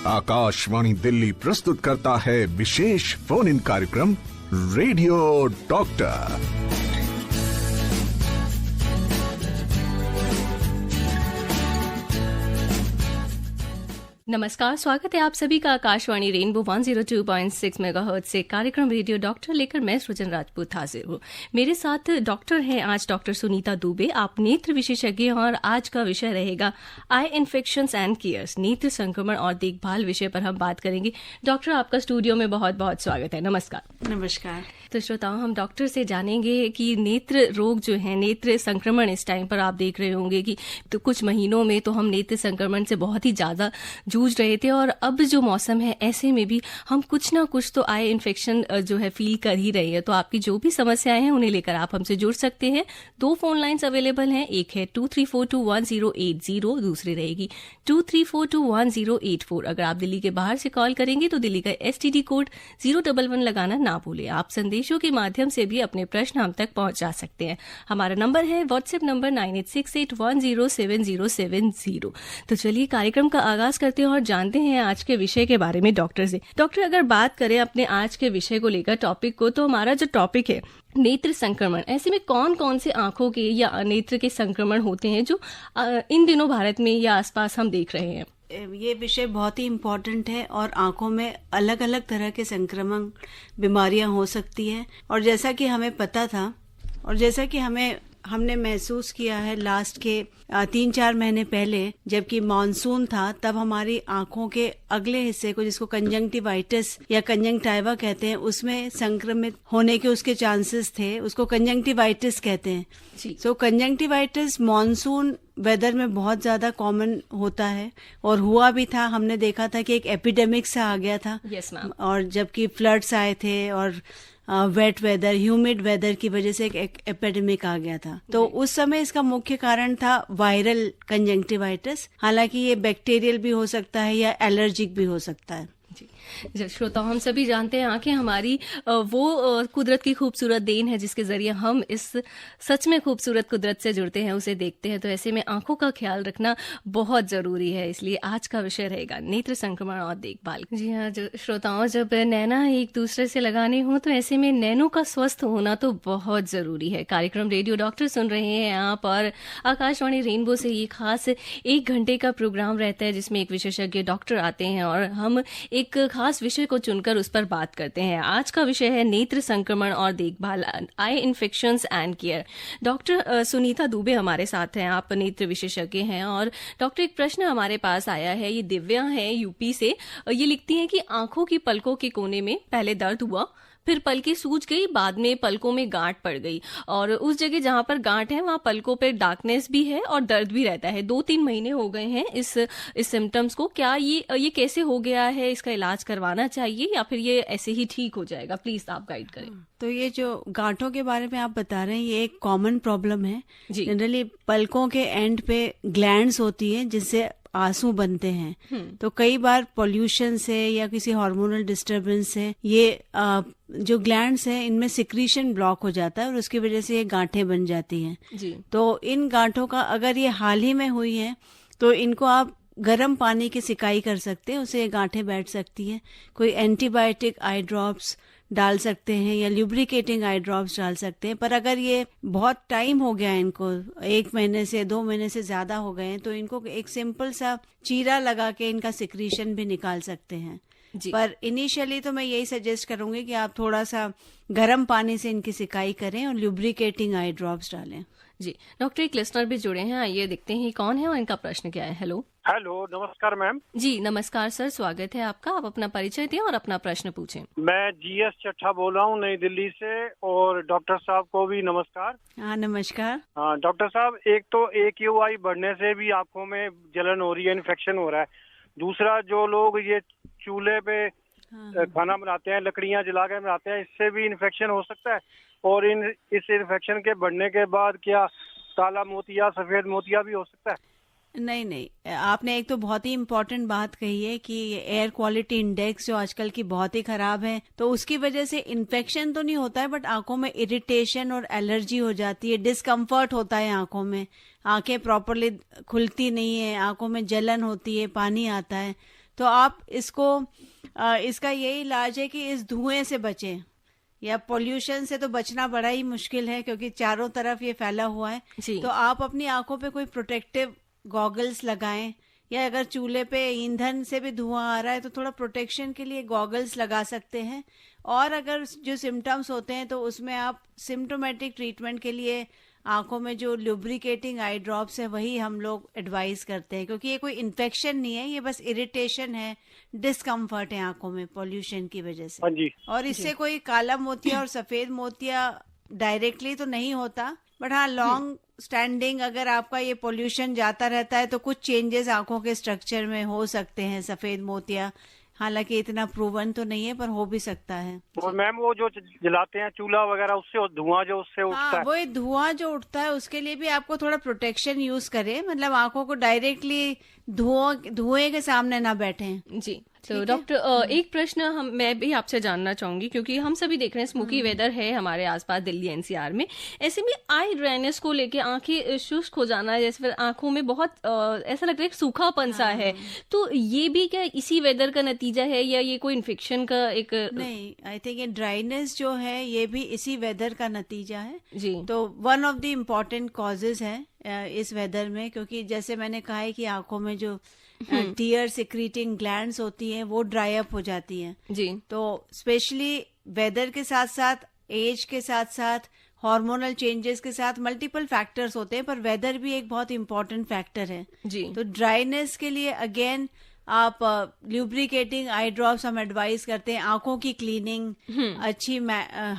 आकाशवाणी दिल्ली प्रस्तुत करता है विशेष फोन इन कार्यक्रम रेडियो डॉक्टर। नमस्कार, स्वागत है आप सभी का आकाशवाणी रेनबो 102.6 मेगाहर्ट्ज से कार्यक्रम रेडियो डॉक्टर लेकर मैं सृजन राजपूत हाजिर हूँ। मेरे साथ डॉक्टर हैं आज डॉक्टर सुनीता दुबे। आप नेत्र विशेषज्ञ हैं और आज का विषय रहेगा आई इन्फेक्शंस एंड केयर्स, नेत्र संक्रमण और देखभाल विषय पर हम बात करेंगे। डॉक्टर, आपका स्टूडियो में बहुत बहुत स्वागत है। नमस्कार। नमस्कार। तो श्रोताओं, हम डॉक्टर से जानेंगे कि नेत्र रोग जो है, नेत्र संक्रमण, इस टाइम पर आप देख रहे होंगे कि तो कुछ महीनों में तो हम नेत्र संक्रमण से बहुत ही ज्यादा जूझ रहे थे और अब जो मौसम है ऐसे में भी हम कुछ ना कुछ तो आई इन्फेक्शन जो है फील कर ही रही है। तो आपकी जो भी समस्याएं हैं उन्हें लेकर आप हमसे जुड़ सकते हैं। 2 फोन लाइंस अवेलेबल हैं, एक है 23421080, दूसरी रहेगी 23421084। अगर आप दिल्ली के बाहर से कॉल करेंगे तो दिल्ली का STD कोड 011 लगाना ना भूलें। आप संदेशों के माध्यम से भी अपने प्रश्न हम तक पहुंचा सकते हैं। हमारा नंबर है व्हाट्सएप नंबर 9868107070। तो चलिए कार्यक्रम का आगाज करते हैं और जानते हैं आज के विषय के बारे में डॉक्टर से। डॉक्टर, अगर बात करें अपने आज के विषय को लेकर, टॉपिक को, तो हमारा जो टॉपिक है नेत्र संक्रमण, ऐसे में कौन कौन से आंखों के या नेत्र के संक्रमण होते हैं जो इन दिनों भारत में या आसपास हम देख रहे हैं? ये विषय बहुत ही इम्पोर्टेंट है और आंखों में अलग अलग तरह के संक्रमण बीमारियां हो सकती हैं। और जैसा कि हमें पता था और जैसा कि हमने महसूस किया है लास्ट के 3-4 महीने पहले, जबकि मानसून था, तब हमारी आंखों के अगले हिस्से को, जिसको कंजंक्टिवाइटिस या कंजंक्टाइवा कहते हैं, उसमें संक्रमित होने के उसके चांसेस थे। उसको कंजंक्टिवाइटिस कहते हैं। सो कंजंक्टिवाइटिस मानसून वेदर में बहुत ज्यादा कॉमन होता है और हुआ भी था। हमने देखा था कि एक एपिडेमिक सा आ गया था। Yes ma'am. और जबकि फ्लड्स आए थे और वेट वेदर, ह्यूमिड वेदर की वजह से एक एपिडेमिक आ गया था। तो उस समय इसका मुख्य कारण था वायरल कंजंक्टिवाइटिस। हालांकि ये बैक्टीरियल भी हो सकता है या एलर्जिक भी हो सकता है। श्रोता, हम सभी जानते हैं आंखें हमारी वो कुदरत की खूबसूरत देन है जिसके जरिए हम इस सच में खूबसूरत कुदरत से जुड़ते हैं, उसे देखते हैं। तो ऐसे में आंखों का ख्याल रखना बहुत जरूरी है। इसलिए आज का विषय रहेगा नेत्र संक्रमण और देखभाल। जी हाँ, जो श्रोताओं, जब नैना एक दूसरे से लगाने हो तो ऐसे में नैनों का स्वस्थ होना तो बहुत जरूरी है। कार्यक्रम रेडियो डॉक्टर सुन रहे हैं आप और आकाशवाणी रेनबो से ये खास 1 घंटे का प्रोग्राम रहता है जिसमें एक विशेषज्ञ डॉक्टर आते हैं और हम एक खास विषय को चुनकर उस पर बात करते हैं। आज का विषय है नेत्र संक्रमण और देखभाल, eye infections and care. Doctor Sunita Dubey हमारे साथ हैं, आप नेत्र विशेषज्ञ हैं। और डॉक्टर, एक प्रश्न हमारे पास आया है, ये दिव्या है यूपी से। ये लिखती हैं कि आंखों की पलकों के कोने में पहले दर्द हुआ, फिर पलकें सूज गई, बाद में पलकों में गांठ पड़ गई और उस जगह जहां पर गांठ है वहां पलकों पे डार्कनेस भी है और दर्द भी रहता है। 2-3 महीने हो गए हैं इस सिम्टम्स को। क्या ये कैसे हो गया है? इसका इलाज करवाना चाहिए या फिर ये ऐसे ही ठीक हो जाएगा? प्लीज आप गाइड करें। तो ये जो गांठों के बारे में आप बता रहे हैं, ये एक कॉमन प्रॉब्लम है। जनरली पलकों के एंड पे ग्लैंड्स होती हैं जिससे आंसू बनते हैं। तो कई बार पोल्यूशन से या किसी हार्मोनल डिस्टरबेंस से ये जो ग्लैंड्स हैं इनमें सिक्रीशन ब्लॉक हो जाता है और उसकी वजह से ये गांठें बन जाती हैं। तो इन गांठों का, अगर ये हाल ही में हुई है तो इनको आप गर्म पानी की सिकाई कर सकते हैं, उससे ये गांठें बैठ सकती हैं। कोई एंटीबायोटिक आई ड्रॉप्स डाल सकते हैं या ल्यूब्रिकेटिंग आई ड्रॉप्स डाल सकते हैं। पर अगर ये बहुत टाइम हो गया, इनको 1 महीने से 2 महीने से ज्यादा हो गए हैं, तो इनको एक सिंपल सा चीरा लगा के इनका सिक्रीशन भी निकाल सकते हैं। पर इनिशियली तो मैं यही सजेस्ट करूंगी कि आप थोड़ा सा गर्म पानी से इनकी सिकाई करें और ल्यूब्रिकेटिंग आई ड्रॉप्स डालें। जी डॉक्टर, एक लिसनर भी जुड़े हैं, आइए देखते हैं कौन है और इनका प्रश्न क्या है। हेलो। नमस्कार मैम। जी नमस्कार सर, स्वागत है आपका। आप अपना परिचय दें और अपना प्रश्न पूछें। मैं GS चट्ठा बोल रहा हूँ नई दिल्ली से और डॉक्टर साहब को भी नमस्कार। हाँ नमस्कार। हाँ डॉक्टर साहब, एक तो AQI बढ़ने से भी आंखों में जलन हो रही है, इन्फेक्शन हो रहा है। दूसरा, जो लोग ये चूल्हे पे खाना बनाते हैं, लकड़ियां जला के बनाते हैं, इससे भी इन्फेक्शन हो सकता है। और इस इन्फेक्शन के बढ़ने के बाद क्या काला मोतिया, सफेद मोतिया भी हो सकता है? नहीं, आपने एक तो बहुत ही इम्पोर्टेंट बात कही है कि एयर क्वालिटी इंडेक्स जो आजकल की बहुत ही खराब है, तो उसकी वजह से इन्फेक्शन तो नहीं होता है, बट आंखों में इरिटेशन और एलर्जी हो जाती है, डिस्कम्फर्ट होता है आंखों में, आंखें प्रॉपरली खुलती नहीं है, आंखों में जलन होती है, पानी आता है। तो आप इसका यही इलाज है कि इस धुएं से बचें, या पोल्यूशन से तो बचना बड़ा ही मुश्किल है क्योंकि चारों तरफ ये फैला हुआ है। तो आप अपनी आंखों पे कोई प्रोटेक्टिव गॉगल्स लगाएं, या अगर चूल्हे पे ईंधन से भी धुआं आ रहा है तो थोड़ा प्रोटेक्शन के लिए गॉगल्स लगा सकते हैं। और अगर जो सिम्टम्स होते हैं तो उसमें आप सिम्टोमेटिक ट्रीटमेंट के लिए आंखों में जो लुब्रिकेटिंग आई ड्रॉप्स है वही हम लोग एडवाइस करते हैं, क्योंकि ये कोई इन्फेक्शन नहीं है, ये बस इरिटेशन है, डिस्कम्फर्ट है आंखों में पोल्यूशन की वजह से। हाँ जी। और इससे कोई काला मोतिया और सफेद मोतिया डायरेक्टली तो नहीं होता, बट हाँ लॉन्ग स्टैंडिंग अगर आपका ये पोल्यूशन जाता रहता है तो कुछ चेंजेस आंखों के स्ट्रक्चर में हो सकते हैं, सफेद मोतिया। हालांकि इतना प्रूवन तो नहीं है पर हो भी सकता है। और मैम वो जो जलाते हैं चूल्हा वगैरह उससे धुआं जो उससे उठता है, वो धुआं जो उठता है उसके लिए भी आपको थोड़ा प्रोटेक्शन यूज करें, मतलब आंखों को डायरेक्टली धुएं के सामने ना बैठें। जी। तो डॉक्टर एक प्रश्न मैं भी आपसे जानना चाहूंगी, क्योंकि हम सभी देख रहे हैं स्मोकी वेदर है हमारे आसपास दिल्ली एनसीआर में, ऐसे में आई ड्राइनेस को लेके आंखें शुष्क हो जाना, जैसे फिर आंखों में बहुत ऐसा लगता है सूखापन सा है, तो ये भी क्या इसी वेदर का नतीजा है या ये कोई इन्फेक्शन का एक? नहीं, आई थिंक ये ड्राइनेस जो है ये भी इसी वेदर का नतीजा है जी। तो one of the important causes है इस वेदर में, क्योंकि जैसे मैंने कहा है कि आंखों में जो टीयर सिक्रीटिंग ग्लैंड्स होती हैं वो ड्राई अप हो जाती हैं जी। तो स्पेशली वेदर के साथ साथ, एज के साथ साथ, हार्मोनल चेंजेस के साथ मल्टीपल फैक्टर्स होते हैं, पर वेदर भी एक बहुत इंपॉर्टेंट फैक्टर है जी। तो ड्राइनेस के लिए अगेन आप ल्यूब्रिकेटिंग आई ड्रॉप्स हम एडवाइस करते हैं, आंखों की क्लीनिंग, अच्छी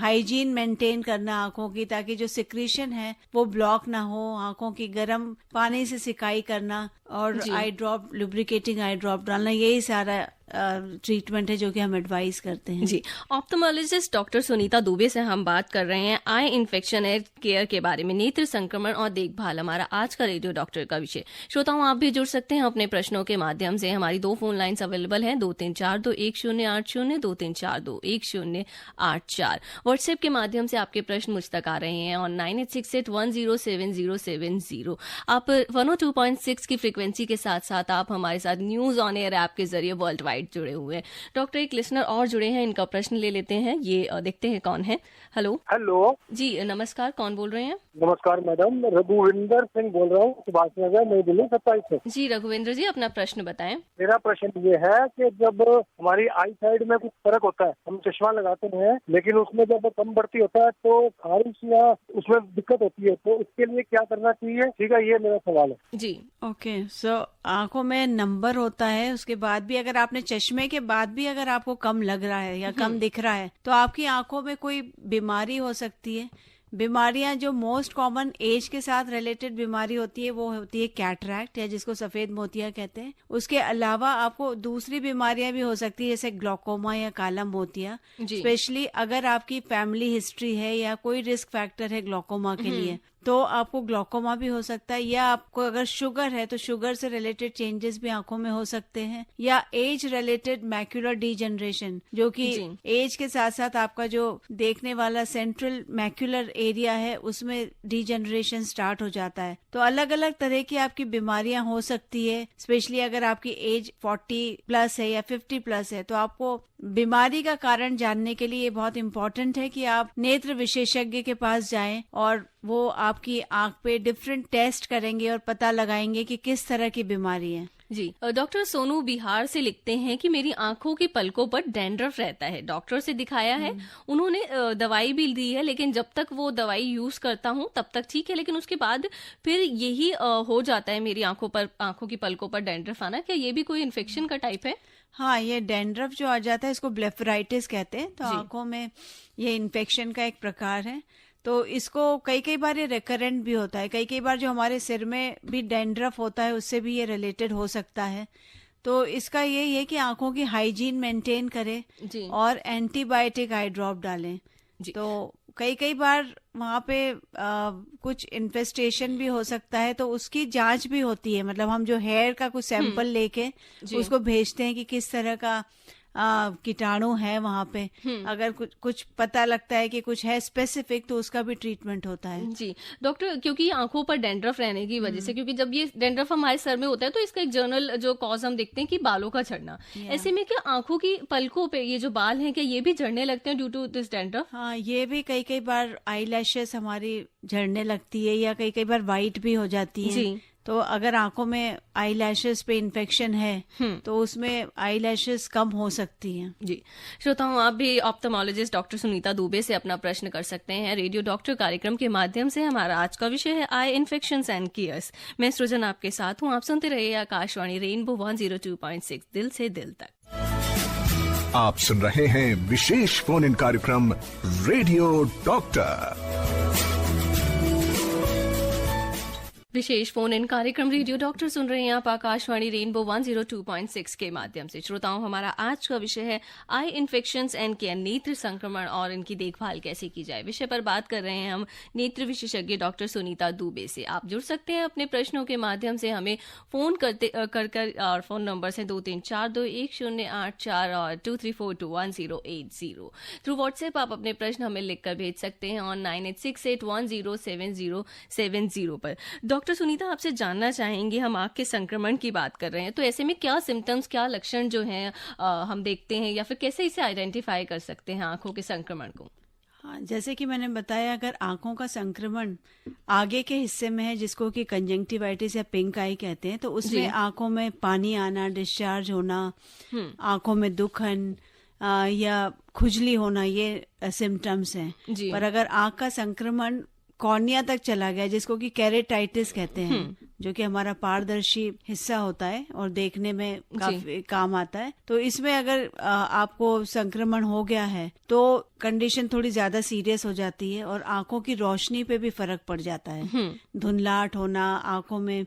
हाइजीन मेंटेन करना आंखों की, ताकि जो सिक्रीशन है वो ब्लॉक ना हो, आंखों की गर्म पानी से सिकाई करना और आई ड्रॉप, लुब्रिकेटिंग आई ड्रॉप डालना, यही सारा ट्रीटमेंट है जो कि हम एडवाइस करते हैं। जी। ऑप्थेमोलॉजिस्ट डॉक्टर सुनीता दुबे से हम बात कर रहे हैं आई इन्फेक्शन केयर के बारे में, नेत्र संक्रमण और देखभाल हमारा आज का रेडियो डॉक्टर का विषय। श्रोताओं आप भी जुड़ सकते हैं अपने प्रश्नों के माध्यम से, हमारी 2 फोन लाइन्स अवेलेबल हैं 23421080, 23421080। व्हाट्सएप के माध्यम से आपके प्रश्न मुझ तक आ रहे हैं और 9868107070। आप 102.6 की फ्रिक्वेंसी के साथ साथ आप हमारे साथ न्यूज ऑन एयर ऐप के जरिए वर्ल्ड वाइड जुड़े हुए हैं। डॉक्टर एक लिसनर और जुड़े हैं, इनका प्रश्न ले लेते हैं, ये देखते हैं कौन है। हेलो। हेलो जी नमस्कार, कौन बोल रहे हैं? नमस्कार मैडम, रघुविंदर सिंह बोल रहा हूँ, सुभाष नगर, नई दिल्ली 27 से। जी रघुविंद्र जी, अपना प्रश्न बताएं। मेरा प्रश्न ये है कि जब हमारी आई साइड में कुछ फर्क होता है, हम चश्मा लगाते हैं लेकिन उसमें जब कम बढ़ती होता है तो खारिश या उसमें दिक्कत होती है, तो उसके लिए क्या करना चाहिए? ठीक है, ये मेरा सवाल है जी। ओके, सो आंखों में नंबर होता है, उसके बाद भी अगर आपने चश्मे के बाद भी अगर आपको कम लग रहा है या कम दिख रहा है तो आपकी आंखों में कोई बीमारी हो सकती है। बीमारियां जो मोस्ट कॉमन एज के साथ रिलेटेड बीमारी होती है वो होती है कैटरैक्ट, या जिसको सफेद मोतिया कहते हैं। उसके अलावा आपको दूसरी बीमारियां भी हो सकती है जैसे ग्लोकोमा या काला मोतिया, स्पेशली अगर आपकी फैमिली हिस्ट्री है या कोई रिस्क फैक्टर है ग्लोकोमा के लिए तो आपको ग्लोकोमा भी हो सकता है, या आपको अगर शुगर है तो शुगर से रिलेटेड चेंजेस भी आंखों में हो सकते हैं, या एज रिलेटेड मैक्यूलर डीजनरेशन, जो कि एज के साथ साथ आपका जो देखने वाला सेंट्रल मैक्यूलर एरिया है उसमें डीजनरेशन स्टार्ट हो जाता है। तो अलग अलग तरह की आपकी बीमारियां हो सकती है, स्पेशली अगर आपकी एज 40 प्लस है या 50 प्लस है तो आपको बीमारी का कारण जानने के लिए बहुत इम्पोर्टेंट है कि आप नेत्र विशेषज्ञ के पास जाएं और वो आपकी आंख पे डिफरेंट टेस्ट करेंगे और पता लगाएंगे कि किस तरह की बीमारी है। जी। डॉक्टर सोनू बिहार से लिखते हैं कि मेरी आंखों की पलकों पर डैंड्रफ रहता है, डॉक्टर से दिखाया है, उन्होंने दवाई भी दी है, लेकिन जब तक वो दवाई यूज करता हूँ तब तक ठीक है, लेकिन उसके बाद फिर यही हो जाता है मेरी आंखों की पलकों पर डैंड्रफ आना। क्या ये भी कोई इन्फेक्शन का टाइप है? हाँ, ये डैंड्रफ जो आ जाता है इसको ब्लेफराइटिस कहते हैं, तो आंखों में ये इन्फेक्शन का एक प्रकार है। तो इसको कई बार ये रिकरेंट भी होता है, कई बार जो हमारे सिर में भी डैंड्रफ होता है उससे भी ये रिलेटेड हो सकता है। तो इसका यही है कि आंखों की हाइजीन मेंटेन करें और एंटीबायोटिक आई ड्रॉप डालें। तो कई बार वहाँ पे कुछ इन्फेस्टेशन भी हो सकता है तो उसकी जांच भी होती है, मतलब हम जो हेयर का कुछ सैंपल लेके उसको भेजते हैं कि किस तरह का कीटाणु है वहाँ पे, अगर कुछ पता लगता है कि कुछ है स्पेसिफिक तो उसका भी ट्रीटमेंट होता है। जी डॉक्टर, क्योंकि आंखों पर डैंड्रफ रहने की वजह से, क्योंकि जब ये डैंड्रफ हमारे सर में होता है तो इसका एक जनरल जो कॉज हम देखते हैं कि बालों का झड़ना, ऐसे में क्या आंखों की पलकों पे ये जो बाल हैं क्या ये भी झड़ने लगते हैं ड्यू टू दिस डैंड्रफ? हाँ, ये भी कई बार आई लैशेस हमारी झड़ने लगती है या कई बार वाइट भी हो जाती है। जी। तो अगर आंखों में आई लैशेस पे इन्फेक्शन है तो उसमें आई लैशेस कम हो सकती हैं। जी श्रोताओं, आप भी ऑप्थेमोलॉजिस्ट डॉक्टर सुनीता दुबे से अपना प्रश्न कर सकते हैं रेडियो डॉक्टर कार्यक्रम के माध्यम से। हमारा आज का विषय है आई इन्फेक्शंस एंड केयर्स। मैं सृजन आपके साथ हूँ। आप सुनते रहिए आकाशवाणी रेनबो 102.6 दिल से दिल तक। आप सुन रहे हैं विशेष फोन इन कार्यक्रम रेडियो डॉक्टर। विशेष फोन इन कार्यक्रम रेडियो डॉक्टर सुन रहे हैं आप आकाशवाणी रेनबो 102.6 के माध्यम से। श्रोताओं, हमारा आज का विषय है आई इन्फेक्शंस एंड केयर, नेत्र संक्रमण और इनकी देखभाल कैसे की जाए। विषय पर बात कर रहे हैं हम नेत्र विशेषज्ञ डॉक्टर सुनीता दुबे से। आप जुड़ सकते हैं अपने प्रश्नों के माध्यम से, हमें फोन कर और फोन नंबर से 23421084 और 23421080। थ्रू व्हाट्सएप आप अपने प्रश्न हमें लिखकर भेज सकते हैं ऑन 9868107070 पर। डॉक्टर सुनीता, आपसे जानना चाहेंगे, हम आंख के संक्रमण की बात कर रहे हैं तो ऐसे में क्या सिम्टम्स, क्या लक्षण जो हैं हम देखते हैं या फिर कैसे इसे आइडेंटिफाई कर सकते हैं आंखों के संक्रमण को? हाँ, जैसे कि मैंने बताया, अगर आंखों का संक्रमण आगे के हिस्से में है जिसको कि कंजंक्टिवाइटिस या पिंक आई कहते हैं, तो उसमें आंखों में पानी आना, डिस्चार्ज होना, आंखों में दुखन या खुजली होना, ये सिम्टम्स हैं। पर अगर आंख का संक्रमण कॉर्निया तक चला गया, जिसको कि केरेटाइटिस कहते हैं, जो कि हमारा पारदर्शी हिस्सा होता है और देखने में काफी काम आता है, तो इसमें अगर आपको संक्रमण हो गया है तो कंडीशन थोड़ी ज्यादा सीरियस हो जाती है और आंखों की रोशनी पे भी फर्क पड़ जाता है। धुंधलाहट होना, आंखों में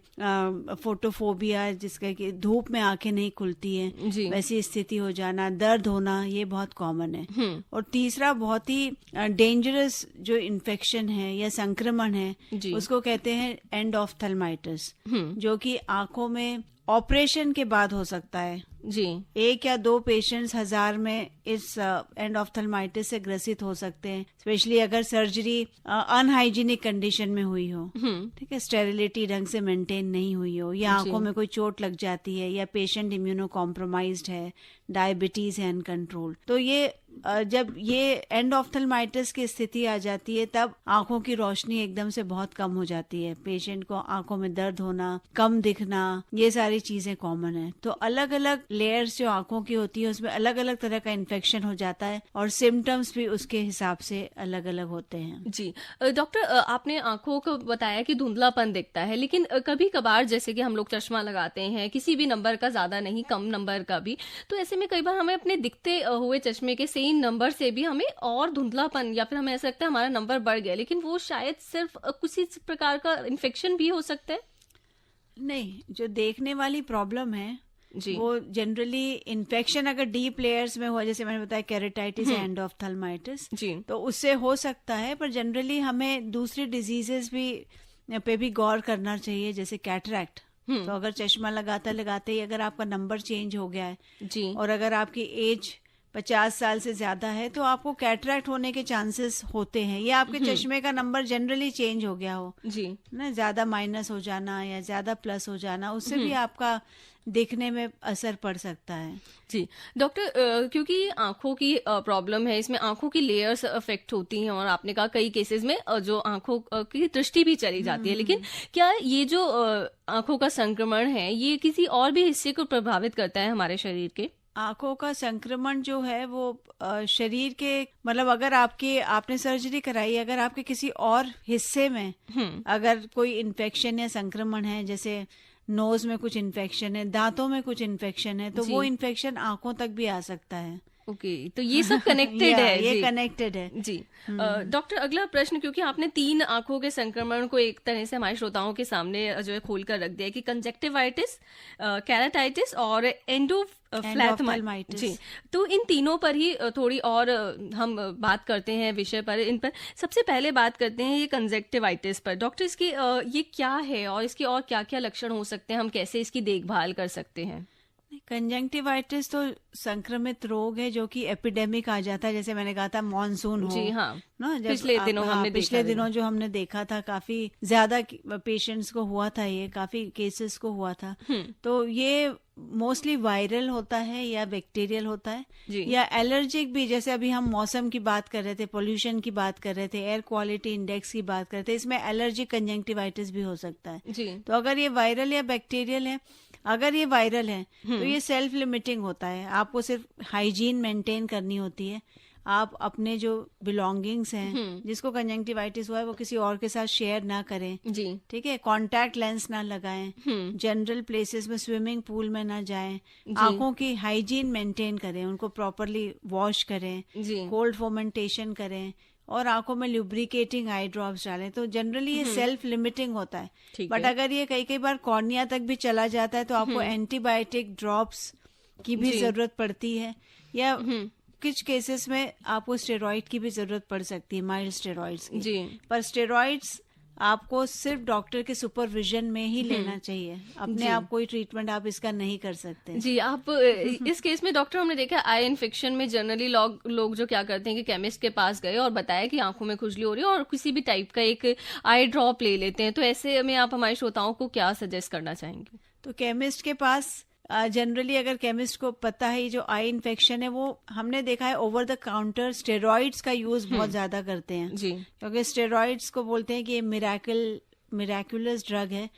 फोटोफोबिया, जिसका कि धूप में आंखें नहीं खुलती हैं, वैसी स्थिति हो जाना, दर्द होना, ये बहुत कॉमन है। और तीसरा बहुत ही डेंजरस जो इन्फेक्शन है या संक्रमण है, उसको कहते हैं एंडोफ्थल्माइटिस, जो कि आंखों में ऑपरेशन के बाद हो सकता है। जी, 1 या 2 पेशेंट्स 1000 में इस एंडोफ्थल्माइटिस से ग्रसित हो सकते हैं, स्पेशली अगर सर्जरी अनहाइजीनिक कंडीशन में हुई हो, ठीक है, स्टेरिलिटी ढंग से मेंटेन नहीं हुई हो, या आंखों में कोई चोट लग जाती है, या पेशेंट इम्यूनो कॉम्प्रोमाइज्ड है, डायबिटीज है अनकंट्रोल, तो ये जब ये एंडोफ्थल्माइटिस की स्थिति आ जाती है तब आंखों की रोशनी एकदम से बहुत कम हो जाती है, पेशेंट को आंखों में दर्द होना, कम दिखना, ये सारी चीजें कॉमन है। तो अलग अलग लेयर्स जो आंखों की होती है उसमें अलग अलग तरह का इन्फेक्शन हो जाता है और सिम्टम्स भी उसके हिसाब से अलग अलग होते हैं। जी डॉक्टर, आपने आंखों को बताया कि धुंधलापन दिखता है, लेकिन कभी कभार जैसे कि हम लोग चश्मा लगाते हैं, किसी भी नंबर का, ज्यादा नहीं, कम नंबर का भी, तो ऐसे में कई बार हमें अपने दिखते हुए चश्मे के सेम नंबर से भी हमें और धुंधलापन, या फिर हमें ऐसा लगता है हमारा नंबर बढ़ गया, लेकिन वो शायद सिर्फ किसी प्रकार का इन्फेक्शन भी हो सकता है। नहीं, जो देखने वाली प्रॉब्लम है जी, वो जनरली इन्फेक्शन अगर डीप लेयर्स में हुआ, जैसे मैंने बताया केरेटाइटिस या एंडोफ्थल्माइटिस, तो उससे हो सकता है। पर जनरली हमें दूसरी डिजीजेस भी पे भी गौर करना चाहिए, जैसे कैटरैक्ट। तो अगर चश्मा लगाते लगाते ही अगर आपका नंबर चेंज हो गया है जी, और अगर आपकी एज 50 साल से ज्यादा है तो आपको कैटरैक्ट होने के चांसेस होते हैं, या आपके चश्मे का नंबर जनरली चेंज हो गया हो जी, ना, ज्यादा माइनस हो जाना या ज्यादा प्लस हो जाना, उससे भी आपका देखने में असर पड़ सकता है। जी डॉक्टर, क्योंकि आंखों की प्रॉब्लम है, इसमें आंखों की लेयर्स अफेक्ट होती हैं और आपने कहा कई केसेस में जो आंखों की दृष्टि भी चली जाती है, लेकिन क्या ये जो आंखों का संक्रमण है ये किसी और भी हिस्से को प्रभावित करता है हमारे शरीर के? आंखों का संक्रमण जो है वो शरीर के, मतलब अगर आपने सर्जरी कराई, अगर आपके किसी और हिस्से में अगर कोई इन्फेक्शन या संक्रमण है, जैसे नोज में कुछ इन्फेक्शन है, दांतों में कुछ इन्फेक्शन है, तो वो इन्फेक्शन आंखों तक भी आ सकता है। ओके, तो ये सब कनेक्टेड है। ये कनेक्टेड है जी। डॉक्टर, अगला प्रश्न, क्योंकि आपने 3 आंखों के संक्रमण को एक तरह से हमारे श्रोताओं के सामने जो है खोल कर रख दिया कि कंजक्टिवाइटिस, केराटाइटिस और एंडोफ्थल्माइटिस जी, तो इन तीनों पर ही थोड़ी और हम बात करते हैं विषय पर। इन पर सबसे पहले बात करते हैं ये कंजक्टिवाइटिस पर। डॉक्टर, इसकी ये क्या है और इसके और क्या क्या लक्षण हो सकते हैं, हम कैसे इसकी देखभाल कर सकते हैं? कंजंक्टिवाइटिस तो संक्रमित रोग है जो कि एपिडेमिक आ जाता है, जैसे मैंने कहा था मानसून हो। जी हाँ, ना, जब पिछले दिनों जो हमने देखा था काफी ज्यादा पेशेंट्स को हुआ था, ये काफी केसेस को हुआ था। तो ये मोस्टली वायरल होता है या बैक्टीरियल होता है या एलर्जिक भी, जैसे अभी हम मौसम की बात कर रहे थे, पोल्यूशन की बात कर रहे थे, एयर क्वालिटी इंडेक्स की बात कर रहे थे, इसमें एलर्जिक कंजंक्टिवाइटिस भी हो सकता है। तो अगर ये वायरल या बैक्टीरियल है, अगर ये वायरल है तो ये सेल्फ लिमिटिंग होता है, आपको सिर्फ हाइजीन मेंटेन करनी होती है। आप अपने जो बिलोंगिंग्स हैं, जिसको कंजंक्टिवाइटिस हुआ है, वो किसी और के साथ शेयर ना करें। ठीक है, कांटेक्ट लेंस ना लगाएं, जनरल प्लेसेस में स्विमिंग पूल में ना जाएं, आंखों की हाइजीन मेंटेन करें, उनको प्रॉपरली वॉश करें, कोल्ड फोमेंटेशन करें और आंखों में ल्यूब्रिकेटिंग आई ड्रॉप्स डालें। तो जनरली ये सेल्फ लिमिटिंग होता है। बट अगर ये कई बार कॉर्निया तक भी चला जाता है तो आपको एंटीबायोटिक ड्रॉप्स की भी जरूरत पड़ती है, या कुछ केसेस में आपको स्टेरॉइड की भी जरूरत पड़ सकती है, माइल्ड स्टेरॉइड्स की। पर स्टेरॉइड्स आपको सिर्फ डॉक्टर के सुपरविजन में ही लेना चाहिए, अपने आप कोई ट्रीटमेंट आप इसका नहीं कर सकते। जी, आप इस केस में डॉक्टर, हमने देखा आई इन्फेक्शन में जनरली लोग जो क्या करते हैं कि केमिस्ट के पास गए और बताया कि आंखों में खुजली हो रही है और किसी भी टाइप का एक आई ड्रॉप ले लेते हैं। तो ऐसे में आप हमारे श्रोताओं को क्या सजेस्ट करना चाहेंगे? तो केमिस्ट के पास जनरली अगर केमिस्ट को पता है ये जो आई इन्फेक्शन है, वो हमने देखा है ओवर द काउंटर स्टेरॉइड्स का यूज बहुत ज्यादा करते हैं जी, क्योंकि स्टेरॉइड्स को बोलते हैं कि ये मिराकुलस ड्रग है।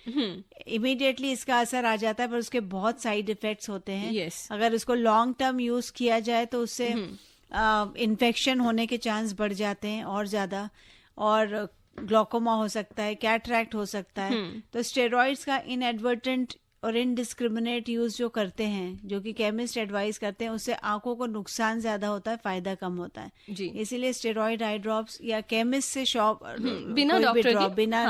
इमीडिएटली इसका असर आ जाता है, पर उसके बहुत साइड इफेक्ट्स होते हैं। अगर उसको लॉन्ग टर्म यूज किया जाए तो उससे इन्फेक्शन होने के चांस बढ़ जाते हैं और ज्यादा, और ग्लोकोमा हो सकता है, कैटरैक्ट हो सकता है। तो स्टेरॉइड्स का इनएडवर्टेंट और इनडिस्क्रिमिनेट यूज जो करते हैं, जो कि केमिस्ट एडवाइस करते हैं, उससे आंखों को नुकसान ज्यादा होता है, फायदा कम होता है जी। इसीलिए स्टेरॉइड आई ड्रॉप्स या केमिस्ट से बिना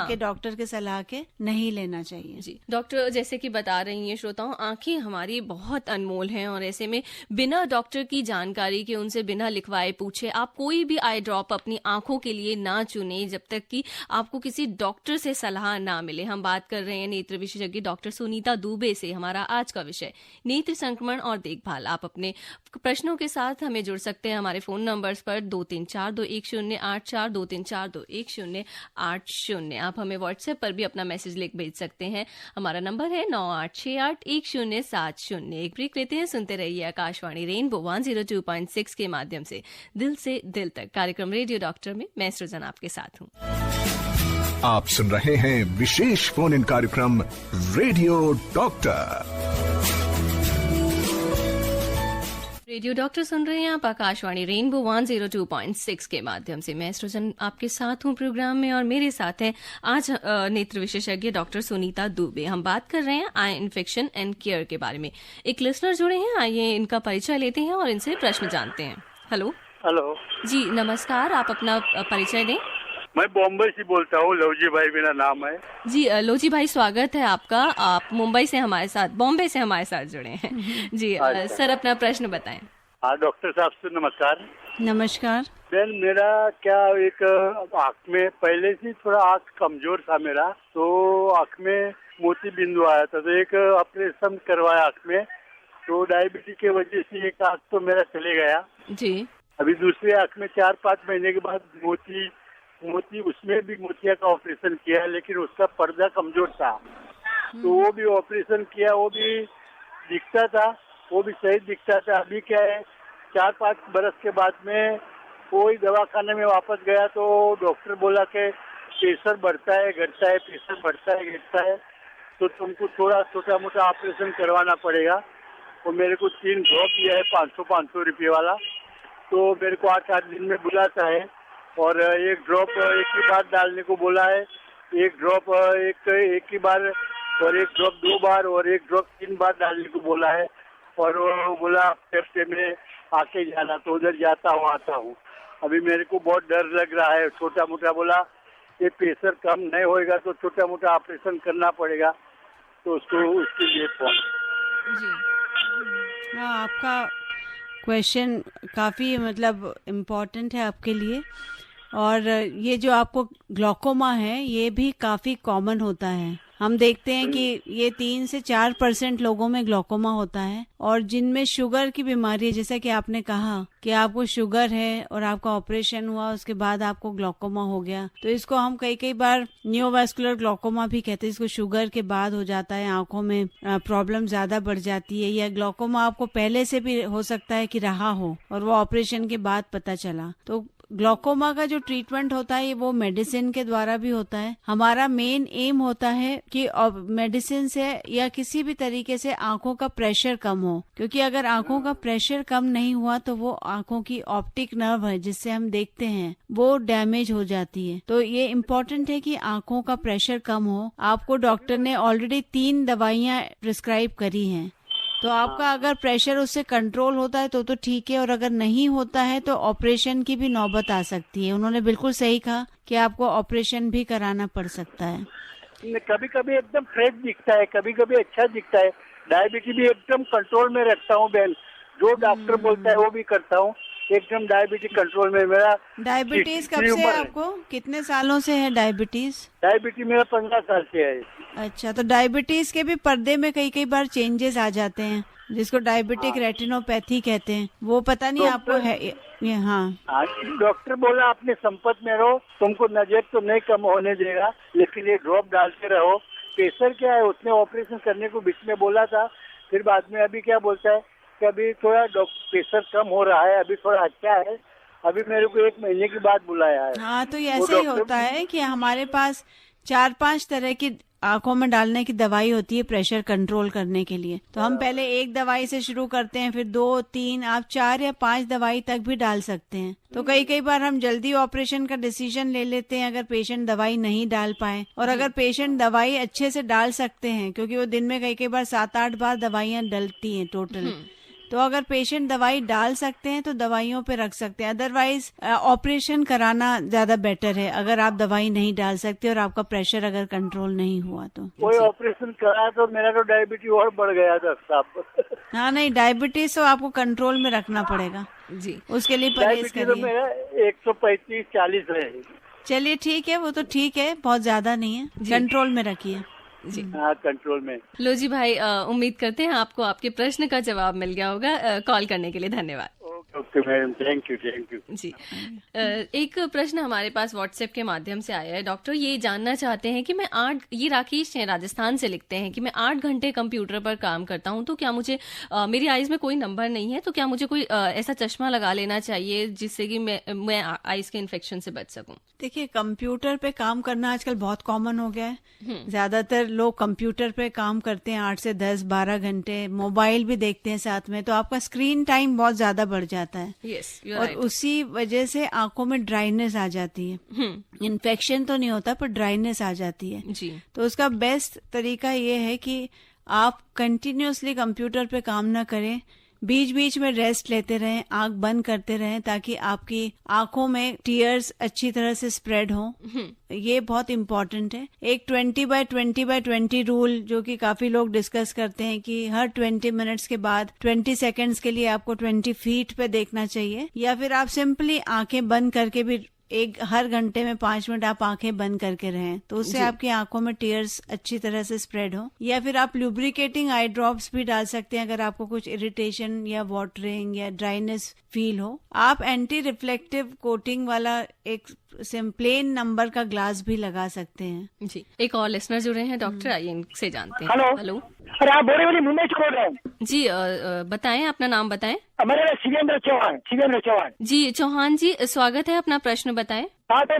के डॉक्टर के सलाह के नहीं लेना चाहिए जी। डॉक्टर जैसे कि बता रही हैं श्रोताओं, आंखें हमारी बहुत अनमोल हैं और ऐसे में बिना डॉक्टर की जानकारी के, उनसे बिना लिखवाए पूछे आप कोई भी आई ड्रॉप अपनी आंखों के लिए ना चुने जब तक कि आपको किसी डॉक्टर से सलाह ना मिले। हम बात कर रहे हैं नेत्र विशेषज्ञ डॉक्टर सुनीता दुबे से। हमारा आज का विषय नेत्र संक्रमण और देखभाल। आप अपने प्रश्नों के साथ हमें जुड़ सकते हैं हमारे फोन नंबर्स पर 23421084, 23421080। आप हमें व्हाट्सएप पर भी अपना मैसेज लिख भेज सकते हैं। हमारा नंबर है 98681070। एक ब्रेक लेते हैं, सुनते रहिए आकाशवाणी रेनबो 102.6 के माध्यम से दिल से दिल तक कार्यक्रम रेडियो डॉक्टर में मैं सृजन आपके साथ हूँ। आप सुन रहे हैं विशेष फोन इन कार्यक्रम रेडियो डॉक्टर। रेडियो डॉक्टर सुन रहे हैं आप आकाशवाणी रेनबो 102.6 के माध्यम से। मैं सृजन आपके साथ हूं प्रोग्राम में और मेरे साथ हैं आज नेत्र विशेषज्ञ डॉक्टर सुनीता दुबे। हम बात कर रहे हैं आई इन्फेक्शन एंड केयर के बारे में। एक लिसनर जुड़े हैं, आइए इनका परिचय लेते हैं और इनसे प्रश्न जानते हैं। हेलो जी, नमस्कार, आप अपना परिचय दें। मैं बॉम्बे से बोलता हूँ, लवजी भाई मेरा नाम है जी। लवजी भाई, स्वागत है आपका। आप मुंबई से हमारे साथ, बॉम्बे से हमारे साथ जुड़े हैं जी। सर, अपना प्रश्न बताएं। हाँ डॉक्टर साहब से नमस्कार। नमस्कार। बेन, मेरा क्या एक आँख में पहले से थोड़ा आँख कमजोर था मेरा, तो आँख में मोती बिंदु आया था, तो एक ऑपरेशन करवाया आँख में। तो डायबिटीज की वजह से एक आँख तो मेरा चले गया जी। अभी दूसरी आँख में 4-5 महीने के बाद मोती उसमें भी मोतिया का ऑपरेशन किया, लेकिन उसका पर्दा कमजोर था, तो वो भी ऑपरेशन किया, वो भी दिखता था, वो भी सही दिखता था। अभी क्या है, 4-5 बरस के बाद में कोई दवाखाने में वापस गया तो डॉक्टर बोला कि प्रेशर बढ़ता है घटता है, प्रेशर बढ़ता है घटता है, तो तुमको थोड़ा छोटा मोटा ऑपरेशन करवाना पड़ेगा। और मेरे को 3 ड्रॉप दिया है 500 रुपये वाला, तो मेरे को 8 दिन में बुलाता है और एक ड्रॉप एक ही बार डालने को बोला है, एक ड्रॉप एक ही बार, और एक ड्रॉप 2 बार, और एक ड्रॉप 3 बार डालने को बोला है। और वो बोला हफ्ते में आके जाना, तो उधर जाता हूँ आता हूँ। अभी मेरे को बहुत डर लग रहा है, छोटा मोटा बोला ये प्रेशर कम नहीं होएगा तो छोटा मोटा ऑपरेशन करना पड़ेगा, तो उसके लिए फोन जी। हाँ, आपका क्वेश्चन काफ़ी मतलब इम्पोर्टेंट है आपके लिए। और ये जो आपको ग्लोकोमा है, ये भी काफ़ी कॉमन होता है हम देखते हैं कि ये 3 से 4% लोगों में ग्लोकोमा होता है, और जिनमें शुगर की बीमारी है, जैसा कि आपने कहा कि आपको शुगर है और आपका ऑपरेशन हुआ, उसके बाद आपको ग्लोकोमा हो गया, तो इसको हम कई बार नियोवास्कुलर ग्लोकोमा भी कहते हैं। इसको शुगर के बाद हो जाता है, आंखों में प्रॉब्लम ज्यादा बढ़ जाती है, या ग्लोकोमा आपको पहले से भी हो सकता है कि रहा हो और वो ऑपरेशन के बाद पता चला। तो ग्लोकोमा का जो ट्रीटमेंट होता है वो मेडिसिन के द्वारा भी होता है। हमारा मेन एम होता है कि मेडिसिन से या किसी भी तरीके से आंखों का प्रेशर कम हो, क्योंकि अगर आंखों का प्रेशर कम नहीं हुआ तो वो आंखों की ऑप्टिक नर्व है जिससे हम देखते हैं वो डैमेज हो जाती है। तो ये इम्पोर्टेंट है कि आंखों का प्रेशर कम हो। आपको डॉक्टर ने ऑलरेडी 3 दवाइयाँ प्रिस्क्राइब करी हैं, तो आपका अगर प्रेशर उससे कंट्रोल होता है तो ठीक है, और अगर नहीं होता है तो ऑपरेशन की भी नौबत आ सकती है। उन्होंने बिल्कुल सही कहा कि आपको ऑपरेशन भी कराना पड़ सकता है। कभी कभी एकदम फ्रेश दिखता है, कभी कभी अच्छा दिखता है। डायबिटीज भी एकदम कंट्रोल में रखता हूँ बहन, जो डॉक्टर बोलता है वो भी करता हूँ, एकदम डायबिटीज कंट्रोल में। मेरा डायबिटीज कब से है आपको, कितने सालों से है डायबिटीज? डायबिटीज मेरा 15 साल से है। अच्छा, तो डायबिटीज के भी पर्दे में कई बार चेंजेस आ जाते हैं, जिसको डायबिटिक रेटिनोपैथी कहते हैं। वो पता नहीं आपको है ये? हाँ, डॉक्टर बोला अपने संपर्क में रहो, तुमको नजर तो नहीं कम होने देगा, लेकिन ये ड्रॉप डालते रहो। प्रेशर क्या है, उसने ऑपरेशन करने को बीच में बोला था, फिर बाद में अभी क्या बोलता है कि अभी थोड़ा प्रेशर कम हो रहा है, अभी थोड़ा अच्छा है, अभी मेरे को 1 महीने के बाद बुलाया है। हाँ, तो ये ऐसे ही होता है कि हमारे पास 4-5 तरह की आंखों में डालने की दवाई होती है प्रेशर कंट्रोल करने के लिए। तो हम पहले 1 दवाई से शुरू करते हैं, फिर 2, 3, आप 4 या 5 दवाई तक भी डाल सकते हैं। तो कई बार हम जल्दी ऑपरेशन का डिसीजन ले लेते हैं अगर पेशेंट दवाई नहीं डाल पाए, और अगर पेशेंट दवाई अच्छे से डाल सकते हैं, क्योंकि वो दिन में कई बार 7-8 बार दवाइयाँ डलती हैं टोटल, तो अगर पेशेंट दवाई डाल सकते हैं तो दवाइयों पे रख सकते हैं। अदरवाइज ऑपरेशन कराना ज्यादा बेटर है अगर आप दवाई नहीं डाल सकते और आपका प्रेशर अगर कंट्रोल नहीं हुआ तो। कोई ऑपरेशन करा तो मेरा तो डायबिटीज और बढ़ गया था साहब। हाँ, नहीं, डायबिटीज तो आपको कंट्रोल में रखना पड़ेगा जी, उसके लिए परहेज करिए। तो मेरा 135-40 है। चलिए ठीक है, वो तो ठीक है, बहुत ज्यादा नहीं है, कंट्रोल में रखिए जी। हाँ, कंट्रोल में। लो जी भाई, उम्मीद करते हैं आपको आपके प्रश्न का जवाब मिल गया होगा। कॉल करने के लिए धन्यवाद। ओके मैडम, थैंक यू जी। एक प्रश्न हमारे पास व्हाट्सएप के माध्यम से आया है। डॉक्टर ये जानना चाहते हैं कि ये राकेश हैं राजस्थान से, लिखते हैं कि मैं 8 घंटे कंप्यूटर पर काम करता हूं, तो क्या मुझे मेरी आईज में कोई नंबर नहीं है, तो क्या मुझे कोई ऐसा चश्मा लगा लेना चाहिए जिससे कि मैं आईज के इन्फेक्शन से बच सकूं? देखिए, कंप्यूटर पे काम करना आजकल बहुत कॉमन हो गया है। ज्यादातर लोग कंप्यूटर पे काम करते हैं 8 से 10-12 घंटे, मोबाइल भी देखते हैं साथ में, तो आपका स्क्रीन टाइम बहुत ज्यादा बढ़ जाता है। Yes, और right. उसी वजह से आंखों में ड्राइनेस आ जाती है। इन्फेक्शन तो नहीं होता पर ड्राइनेस आ जाती है जी। तो उसका बेस्ट तरीका ये है कि आप कंटिन्यूअसली कंप्यूटर पे काम ना करें, बीच बीच में रेस्ट लेते रहें, आंख बंद करते रहें, ताकि आपकी आंखों में टीयर्स अच्छी तरह से स्प्रेड हो। ये बहुत इम्पोर्टेंट है। एक 20x20x20 रूल, जो कि काफी लोग डिस्कस करते हैं कि हर 20 मिनट्स के बाद 20 सेकंड्स के लिए आपको 20 फीट पे देखना चाहिए, या फिर आप सिंपली आंखें बंद करके भी हर घंटे में 5 मिनट आप आंखें बंद करके रहें, तो उससे आपकी आंखों में टीयर्स अच्छी तरह से स्प्रेड हो। या फिर आप लुब्रिकेटिंग आई ड्रॉप्स भी डाल सकते हैं अगर आपको कुछ इरिटेशन या वाटरिंग या ड्राइनेस फील हो। आप एंटी रिफ्लेक्टिव कोटिंग वाला एक प्लेन नंबर का ग्लास भी लगा सकते हैं जी। एक और लिसनर जुड़े हैं डॉक्टर, आइए इनसे जानते हैं। हेलो, अरे आप बोले मुंबई से बोल रहे हैं जी? बताएं, अपना नाम बताएं। मेरा शिवेंद्र चौहान। जी चौहान जी, स्वागत है, अपना प्रश्न बताएं। हाँ, तो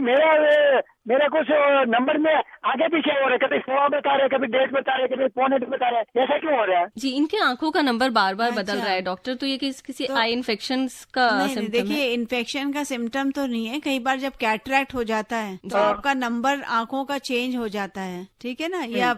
मेरा कुछ नंबर में आगे पीछे हो रहा है, कभी 100 बता रहे, कभी 1.5 बता रहे, कभी 1.25 बता रहे, ऐसा क्यों हो रहा है? जी, इनके आंखों का नंबर बार बार बदल रहा है डॉक्टर, तो ये किसी आई इन्फेक्शन का सिम्टम है? देखिए, इन्फेक्शन का सिम्टम तो नहीं है। कई बार जब कैटरैक्ट हो जाता है तो आपका नंबर आंखों का चेंज हो जाता है, ठीक है ना। या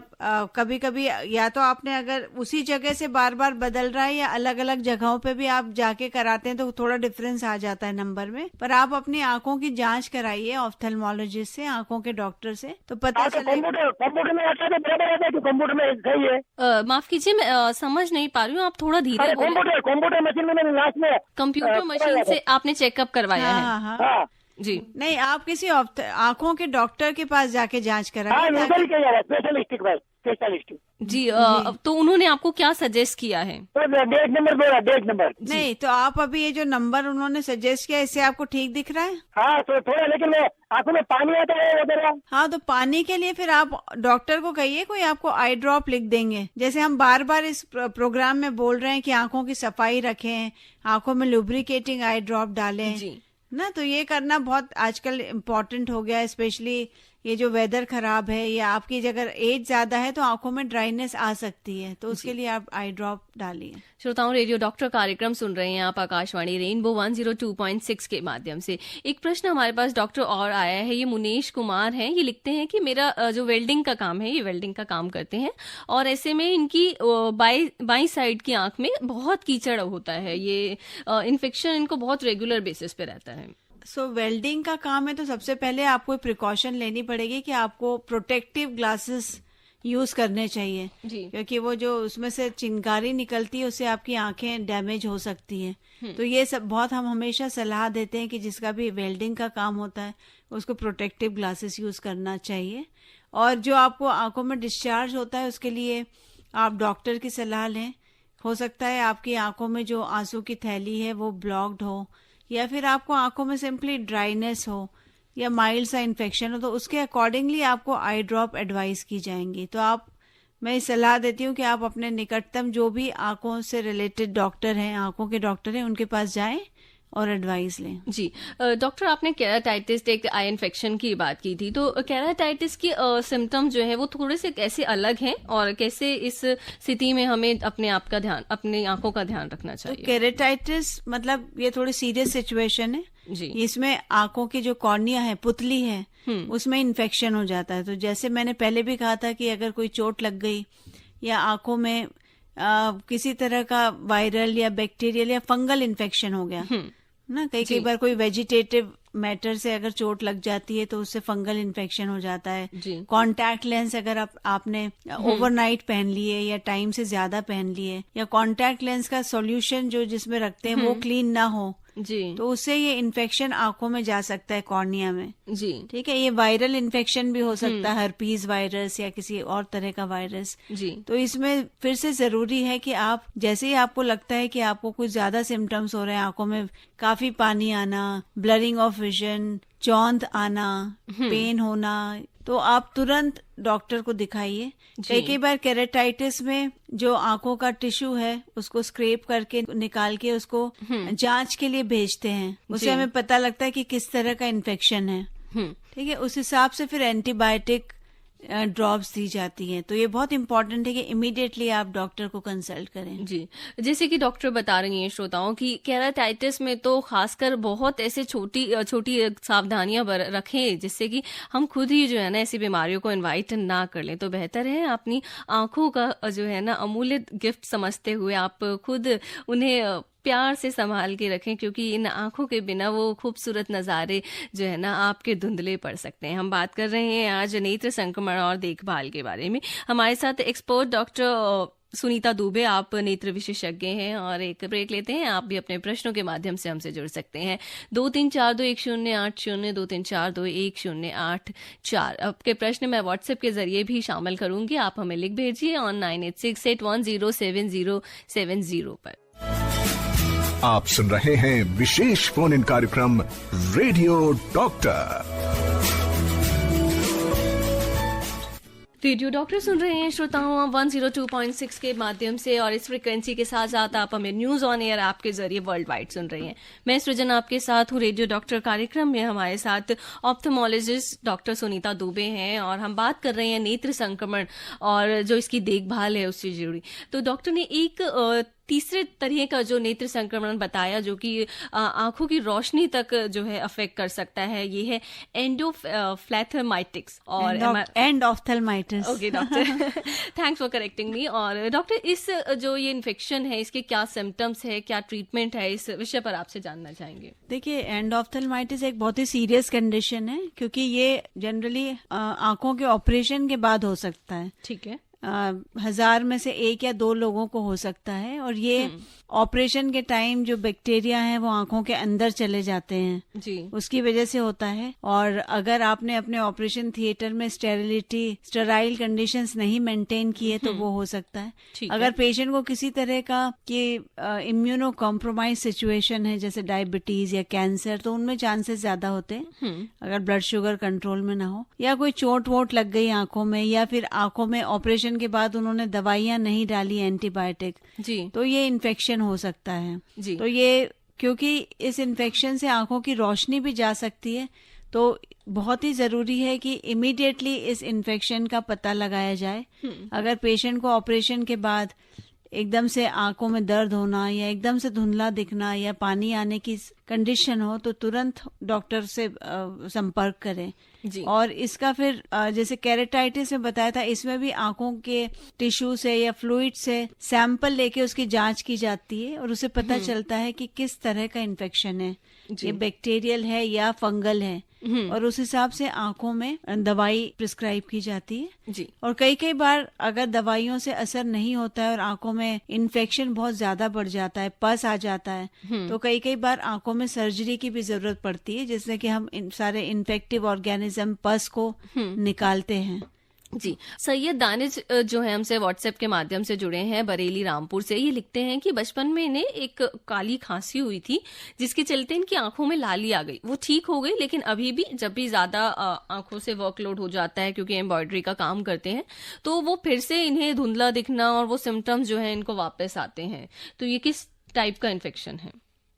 कभी कभी या तो आपने अगर उसी जगह से बार बार बदल रहा है, या अलग अलग जगहों पे भी आप जाके कराते हैं तो थोड़ा डिफरेंस आ जाता है नंबर में। पर आप अपनी आंखों की जांच कराइए ऑफ्थेल्मोलॉजिस्ट से, आंखों के डॉक्टर से, तो पता चलेगा। कंप्यूटर में आता है, बराबर आता है कि कंप्यूटर में सही है? माफ कीजिए, मैं समझ नहीं पा रही हूँ, आप थोड़ा धीरे बोलें। कंप्यूटर मशीन में मैंने लास्ट में कंप्यूटर मशीन से आपने चेकअप करवाया है? हाँ। जी नहीं, आप किसी आंखों के डॉक्टर के पास जाके जांच कराइए। स्पेशलिस्ट के पास। स्पेशलिस्ट। जी तो उन्होंने आपको क्या सजेस्ट किया है? तो डेट नंबर बोला, डेट नंबर। नहीं तो आप अभी ये जो नंबर उन्होंने सजेस्ट किया, इससे आपको ठीक दिख रहा है? हाँ तो थोड़ा, लेकिन वो आंखों में पानी आता है वगैरह। हाँ तो पानी के लिए फिर आप डॉक्टर को कहिए, कोई आपको आई ड्रॉप लिख देंगे। जैसे हम बार बार इस प्रोग्राम में बोल रहे हैं कि आंखों की सफाई रखें, आंखों में लुब्रिकेटिंग आई ड्रॉप डालें जी ना, तो ये करना बहुत आजकल इम्पोर्टेंट हो गया है। स्पेशली ये जो वेदर खराब है, या आपकी अगर एज ज्यादा है तो आंखों में ड्राइनेस आ सकती है, तो उसके लिए आप आई ड्रॉप डालिए। श्रोताओं, रेडियो डॉक्टर कार्यक्रम सुन रहे हैं आप आकाशवाणी रेनबो 102.6 के माध्यम से। एक प्रश्न हमारे पास डॉक्टर और आया है, ये मुनेश कुमार हैं। ये लिखते हैं कि मेरा जो वेल्डिंग का काम है, ये वेल्डिंग का काम करते हैं और ऐसे में इनकी बाई साइड की आंख में बहुत कीचड़ होता है। ये इन्फेक्शन इनको बहुत रेगुलर बेसिस पे रहता है। सो वेल्डिंग का काम है तो सबसे पहले आपको प्रिकॉशन लेनी पड़ेगी कि आपको प्रोटेक्टिव ग्लासेस यूज करने चाहिए जी। क्योंकि वो जो उसमें से चिंगारी निकलती है उससे आपकी आंखें डैमेज हो सकती हैं। तो ये सब बहुत हम हमेशा सलाह देते हैं कि जिसका भी वेल्डिंग का काम होता है उसको प्रोटेक्टिव ग्लासेस यूज करना चाहिए। और जो आपको आंखों में डिस्चार्ज होता है उसके लिए आप डॉक्टर की सलाह लें। हो सकता है आपकी आंखों में जो आंसू की थैली है वो ब्लॉक्ड हो, या फिर आपको आंखों में सिंपली ड्राइनेस हो या माइल्ड सा इन्फेक्शन हो, तो उसके अकॉर्डिंगली आपको आई ड्रॉप एडवाइस की जाएंगी। तो मैं सलाह देती हूँ कि आप अपने निकटतम जो भी आंखों से रिलेटेड डॉक्टर हैं, आंखों के डॉक्टर हैं, उनके पास जाएं और एडवाइस लें। जी डॉक्टर, आपने केराटाइटिस एक आई इन्फेक्शन की बात की थी, तो केराटाइटिस की सिम्टम जो है वो थोड़े से कैसे अलग हैं और कैसे इस स्थिति में हमें अपने आंखों का ध्यान रखना चाहिए? तो केराटाइटिस मतलब ये थोड़ी सीरियस सिचुएशन है जी। इसमें आंखों की जो कॉर्निया है, पुतली है, उसमें इन्फेक्शन हो जाता है। तो जैसे मैंने पहले भी कहा था कि अगर कोई चोट लग गई या आंखों में किसी तरह का वायरल या बैक्टीरियल या फंगल इन्फेक्शन हो गया ना, कई बार कोई वेजिटेटिव मैटर से अगर चोट लग जाती है तो उससे फंगल इन्फेक्शन हो जाता है। कॉन्टैक्ट लेंस अगर आपने ओवरनाइट पहन लिए या टाइम से ज्यादा पहन लिए, या कॉन्टैक्ट लेंस का सॉल्यूशन जो जिसमें रखते हैं वो क्लीन ना हो जी, तो उससे ये इन्फेक्शन आंखों में जा सकता है, कॉर्निया में जी। ठीक है, ये वायरल इन्फेक्शन भी हो सकता है, हर्पीज वायरस या किसी और तरह का वायरस जी। तो इसमें फिर से जरूरी है कि आप जैसे ही आपको लगता है कि आपको कुछ ज्यादा सिम्टम्स हो रहे हैं, आंखों में काफी पानी आना, ब्लरिंग ऑफ विजन, चौंध आना, पेन होना, तो आप तुरंत डॉक्टर को दिखाइए। कई बार केराटाइटिस में जो आंखों का टिश्यू है उसको स्क्रैप करके निकाल के उसको जांच के लिए भेजते हैं, उससे हमें पता लगता है कि किस तरह का इन्फेक्शन है। ठीक है, उस हिसाब से फिर एंटीबायोटिक ड्रॉप्स दी जाती हैं। तो ये बहुत इंपॉर्टेंट है कि इमीडिएटली आप डॉक्टर को कंसल्ट करें जी। जैसे कि डॉक्टर बता रही हैं श्रोताओं की केराटाइटिस में तो खासकर बहुत ऐसे छोटी छोटी सावधानियां रखें जिससे कि हम खुद ही जो है ना ऐसी बीमारियों को इनवाइट ना कर लें। तो बेहतर है अपनी आंखों का जो है ना अमूल्य गिफ्ट समझते हुए आप खुद उन्हें प्यार से संभाल के रखें, क्योंकि इन आंखों के बिना वो खूबसूरत नज़ारे जो है ना आपके धुंधले पड़ सकते हैं। हम बात कर रहे हैं आज नेत्र संक्रमण और देखभाल के बारे में। हमारे साथ एक्सपर्ट डॉक्टर सुनीता दुबे, आप नेत्र विशेषज्ञ हैं, और एक ब्रेक लेते हैं। आप भी अपने प्रश्नों के माध्यम से हमसे जुड़ सकते हैं। 23421080 23421084। आपके प्रश्न मैं व्हाट्सएप के जरिए भी शामिल करूंगी, आप हमें लिख भेजिए ऑन 9868107070 पर। आप सुन रहे हैं विशेष फोन इन कार्यक्रम रेडियो डॉक्टर। रेडियो डॉक्टर सुन रहे हैं श्रोताओं 102.6 के माध्यम से, और इस फ्रिक्वेंसी के साथ साथ आप हमें न्यूज ऑन एयर ऐप के जरिए वर्ल्ड वाइड सुन रहे हैं। मैं सृजन आपके साथ हूँ। रेडियो डॉक्टर कार्यक्रम में हमारे साथ ऑप्थेमोलॉजिस्ट डॉक्टर सुनीता दुबे हैं, और हम बात कर रहे हैं नेत्र संक्रमण और जो इसकी देखभाल है उससे जुड़ी। तो डॉक्टर ने एक तीसरे तरह का जो नेत्र संक्रमण बताया जो कि आंखों की रोशनी तक जो है अफेक्ट कर सकता है, ये है एंडोफ्लेथमाइटिस और endophthalmitis. Okay doctor, thanks for correcting me. और डॉक्टर, इस जो ये इन्फेक्शन है इसके क्या सिम्टम्स है, क्या ट्रीटमेंट है, इस विषय पर आपसे जानना चाहेंगे। देखिए, एंडोफ्थेल्माइटिस एक बहुत ही सीरियस कंडीशन है, क्योंकि ये जनरली आंखों के ऑपरेशन के बाद हो सकता है। ठीक है, 1000 में से 1 या 2 लोगों को हो सकता है, और ये ऑपरेशन के टाइम जो बैक्टीरिया है वो आंखों के अंदर चले जाते हैं जी, उसकी वजह से होता है। और अगर आपने अपने ऑपरेशन थिएटर में स्टेराइल कंडीशंस नहीं मेंटेन किए तो वो हो सकता है। अगर पेशेंट को किसी तरह का इम्यूनो कॉम्प्रोमाइज सिचुएशन है जैसे डायबिटीज या कैंसर, तो उनमें चांसेस ज्यादा होते हैं अगर ब्लड शुगर कंट्रोल में ना हो, या कोई चोट वोट लग गई आंखों में, या फिर आंखों में ऑपरेशन के बाद उन्होंने दवाइयां नहीं डाली एंटीबायोटिक, जी, तो ये इन्फेक्शन हो सकता है जी। तो ये क्योंकि इस इन्फेक्शन से आंखों की रोशनी भी जा सकती है, तो बहुत ही जरूरी है कि इमीडिएटली इस इन्फेक्शन का पता लगाया जाए। अगर पेशेंट को ऑपरेशन के बाद एकदम से आंखों में दर्द होना या एकदम से धुंधला दिखना या पानी आने की कंडीशन हो तो तुरंत डॉक्टर से संपर्क करें जी। और इसका फिर जैसे केरेटाइटिस में बताया था, इसमें भी आंखों के टिश्यू से या फ्लूइड से सैंपल लेके उसकी जांच की जाती है और उसे पता चलता है कि किस तरह का इन्फेक्शन है, ये बैक्टीरियल है या फंगल है, और उस हिसाब से आंखों में दवाई प्रिस्क्राइब की जाती है जी। और कई बार अगर दवाइयों से असर नहीं होता है और आंखों में इन्फेक्शन बहुत ज्यादा बढ़ जाता है, पस आ जाता है, तो कई बार आंखों में सर्जरी की भी जरूरत पड़ती है जिससे कि हम सारे इन्फेक्टिव ऑर्गेनिज्म पस को निकालते हैं। जी। सैयद दानिश जो है हमसे व्हाट्सएप के माध्यम से जुड़े हैं बरेली रामपुर से। ये लिखते हैं कि बचपन में इन्हें एक काली खांसी हुई थी जिसके चलते इनकी आंखों में लाली आ गई। वो ठीक हो गई, लेकिन अभी भी जब भी ज्यादा आंखों से वर्कलोड हो जाता है क्योंकि एम्ब्रॉयडरी का काम करते हैं तो वो फिर से इन्हें धुंधला दिखना और वो सिम्टम्स जो है इनको वापस आते हैं। तो ये किस टाइप का इन्फेक्शन है?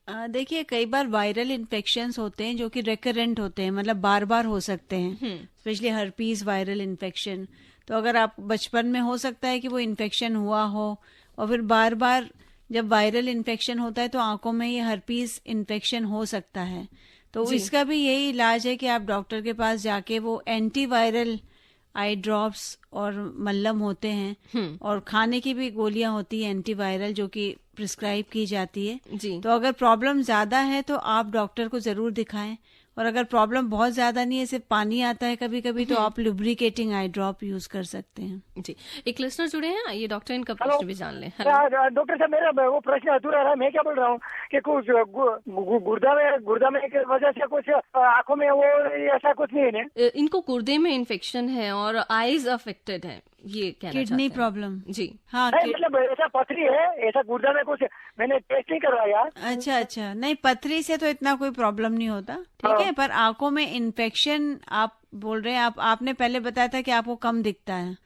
देखिए, कई बार वायरल इन्फेक्शंस होते हैं जो कि रेकरेंट होते हैं, मतलब बार बार हो सकते हैं, स्पेशली हर्पीज वायरल इन्फेक्शन। तो अगर आप बचपन में हो सकता है कि वो इन्फेक्शन हुआ हो और फिर बार बार जब वायरल इन्फेक्शन होता है तो आंखों में ये हर्पीज इन्फेक्शन हो सकता है। तो इसका भी यही इलाज है कि आप डॉक्टर के पास जाके वो एंटीवायरल आई ड्रॉप्स और मल्लम होते हैं और खाने की भी गोलियां होती है एंटीवायरल जो कि प्रिस्क्राइब की जाती है जी। तो अगर प्रॉब्लम ज्यादा है तो आप डॉक्टर को जरूर दिखाएं, और अगर प्रॉब्लम बहुत ज्यादा नहीं है, सिर्फ पानी आता है कभी कभी, तो आप लुब्रिकेटिंग आई ड्रॉप यूज कर सकते हैं। जी। एक लिसनर जुड़े हैं, ये डॉक्टर इनका प्रश्न भी जान लें। डॉक्टर साहब, मेरा वो प्रश्न अधूरा रहा। मैं क्या बोल रहा हूँ कि कुछ गुर्दा में की वजह से कुछ आंखों में वो ऐसा कुछ नहीं है। इनको गुर्दे में इन्फेक्शन है और आईज अफेक्टेड है, ये कहना किडनी प्रॉब्लम। जी हाँ, मतलब ऐसा पथरी है, ऐसा गुर्दा में कुछ मैंने टेस्ट नहीं करवाया। अच्छा, नहीं, पथरी से तो इतना कोई प्रॉब्लम नहीं होता, ठीक है, पर आंखों में इन्फेक्शन आप बोल रहे हैं, आपने पहले बताया था कि आपको कम दिखता है,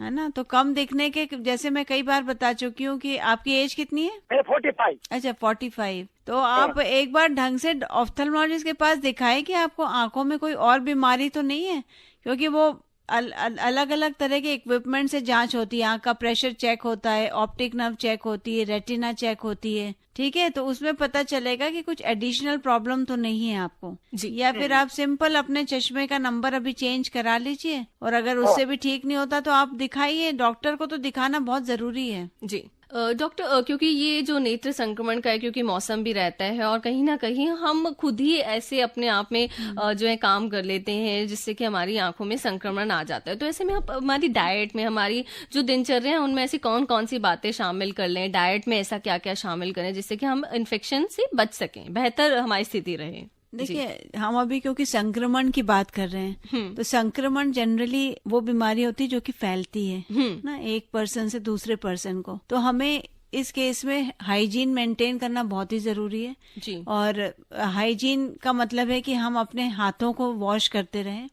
है ना? तो कम दिखने के, जैसे मैं कई बार बता चुकी हूँ कि आपकी एज कितनी है? 45। अच्छा, 45। तो आप एक बार ढंग से ऑफ्थल्मोलॉजिस्ट के पास दिखाएं कि आपको आंखों में कोई और बीमारी तो नहीं है, क्योंकि वो अलग अलग तरह के इक्विपमेंट से जांच होती है। आंख का प्रेशर चेक होता है, ऑप्टिक नर्व चेक होती है, रेटिना चेक होती है, ठीक है, तो उसमें पता चलेगा कि कुछ एडिशनल प्रॉब्लम तो नहीं है आपको जी। या फिर आप सिंपल अपने चश्मे का नंबर अभी चेंज करा लीजिए, और अगर उससे भी ठीक नहीं होता तो आप दिखाइए, डॉक्टर को तो दिखाना बहुत जरूरी है। जी। डॉक्टर, क्योंकि ये जो नेत्र संक्रमण का है, क्योंकि मौसम भी रहता है और कहीं ना कहीं हम खुद ही ऐसे अपने आप में जो है काम कर लेते हैं जिससे कि हमारी आंखों में संक्रमण आ जाता है। तो ऐसे में हमारी डाइट में, हमारी जो दिनचर्या है उनमें ऐसी कौन कौन सी बातें शामिल कर लें, डाइट में ऐसा क्या क्या शामिल करें जिससे कि हम इन्फेक्शन से बच सकें, बेहतर हमारी स्थिति रहे? देखिए, हम अभी क्योंकि संक्रमण की बात कर रहे हैं, तो संक्रमण जनरली वो बीमारी होती है जो कि फैलती है ना, एक पर्सन से दूसरे पर्सन को। तो हमें इस केस में हाइजीन मेंटेन करना बहुत ही जरूरी है जी। और हाइजीन का मतलब है कि हम अपने हाथों को वॉश करते रहें,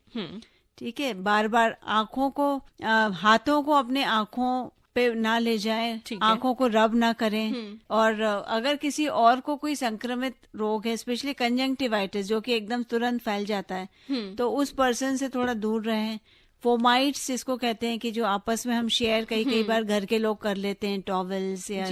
ठीक है, बार बार हाथों को अपने आंखों पे ना ले जाएं, आंखों को रब ना करें, और अगर किसी और को कोई संक्रमित रोग है, स्पेशली कंजंक्टिवाइटिस जो कि एकदम तुरंत फैल जाता है, तो उस पर्सन से थोड़ा दूर रहें। फोमाइट्स जिसको कहते हैं कि जो आपस में हम शेयर कई बार घर के लोग कर लेते हैं, टॉवल्स या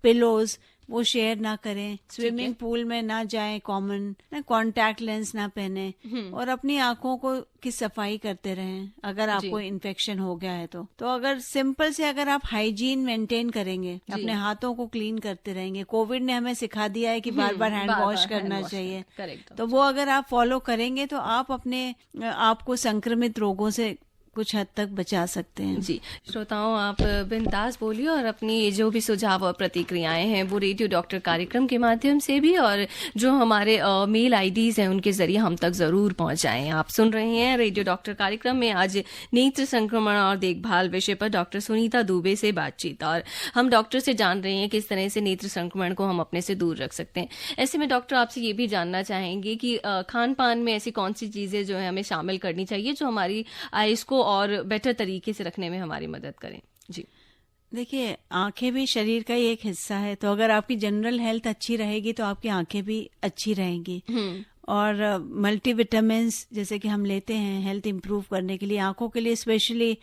पिलोज, वो शेयर ना करें, स्विमिंग पूल में ना जाएं, कॉमन कॉन्टैक्ट लेंस ना पहने, और अपनी आंखों की सफाई करते रहें अगर आपको इन्फेक्शन हो गया है तो अगर सिंपल से अगर आप हाइजीन मेंटेन करेंगे, अपने हाथों को क्लीन करते रहेंगे, कोविड ने हमें सिखा दिया है कि बार बार हैंड वॉश करना चाहिए, तो वो अगर आप फॉलो करेंगे तो आप अपने आप को संक्रमित रोगों से कुछ हद तक बचा सकते हैं। जी श्रोताओं, आप बिंदास बोलिए और अपनी जो भी सुझाव और प्रतिक्रियाएं हैं वो रेडियो डॉक्टर कार्यक्रम के माध्यम से भी और जो हमारे मेल आईडीज हैं उनके जरिए हम तक जरूर पहुंचाएं। आप सुन रहे हैं रेडियो डॉक्टर कार्यक्रम में आज नेत्र संक्रमण और देखभाल विषय पर डॉक्टर सुनीता दुबे से बातचीत, और हम डॉक्टर से जान रहे हैं किस तरह से नेत्र संक्रमण को हम अपने से दूर रख सकते हैं। ऐसे में डॉक्टर आपसे ये भी जानना चाहेंगे कि खान पान में ऐसी कौन सी चीजें जो है हमें शामिल करनी चाहिए जो हमारी आइज को और बेटर तरीके से रखने में हमारी मदद करें। जी देखिए, आंखें भी शरीर का ही एक हिस्सा है, तो अगर आपकी जनरल हेल्थ अच्छी रहेगी तो आपकी आंखें भी अच्छी रहेंगी। और मल्टीविटामिन जैसे कि हम लेते हैं हेल्थ इंप्रूव करने के लिए, आंखों के लिए स्पेशली